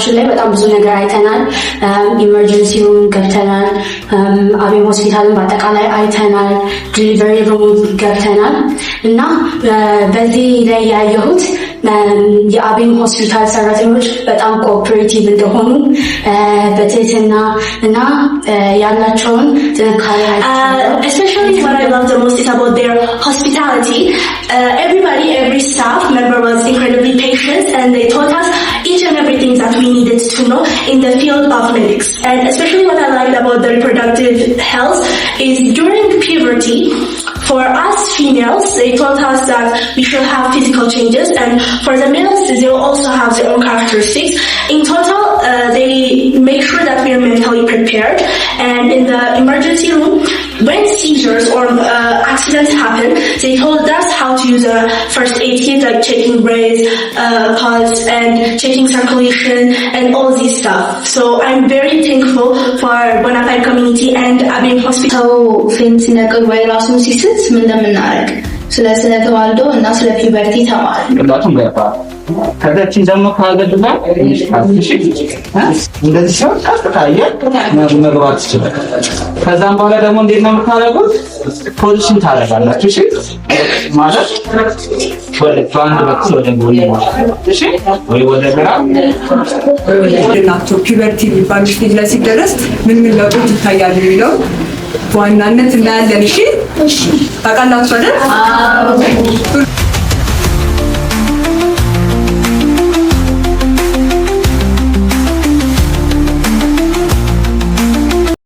በቆይታችን ላይ በጣም ብዙ ነገር አይተናል። ኢመርጀንሲ ሩም ገብተናል። አቤም ሆስፒታልን በአጠቃላይ አይተናል። ዲሊቨሪ ሩም ገብተናል እና በዚህ ላይ ያየሁት የአቤም ሆስፒታል ሰራተኞች በጣም ኮኦፐሬቲቭ እንደሆኑ በትህትና እና ያላቸውን ጥንካሬ especially what I love the most is about their hospitality. Every staff member was incredibly patient and they taught us each and everything that we needed to know in the field of medics. And especially what I liked about the reproductive health is during puberty, for us females, they taught us that we should have physical changes, and for the males, they will also have their own characteristics. In total, they make sure that we are mentally prepared. And in the emergency room, when seizures or accidents happen, they told us how to use a first aid kit, like checking breath, pulse, and checking circulation, and all this stuff. So I'm very thankful for Bonafide community and Abin Hospital. ስለ ስነ ተዋልዶ እና ስለ ፒበርቲ ተማር እንደውም ገባ ከዛችን ደግሞ ካገድባ እንደዚህ ሰው ቀጥታየ መግባት ይችላል። ከዛም በኋላ ደግሞ እንዴት ነው የምታደርጉት? ፖዚሽን ታደርጋላችሁ። እሺ ማለት ወደ ባንድ በኩል ወደ ጎን እሺ ወይ ወደ ግራ እናቱ ፒበርቲ የሚባል ስቴጅ ላይ ሲደረስ ምን ለውጦች ይታያሉ የሚለው በዋናነት እናያለን። እሺ ታውቃላችሁ አይደል?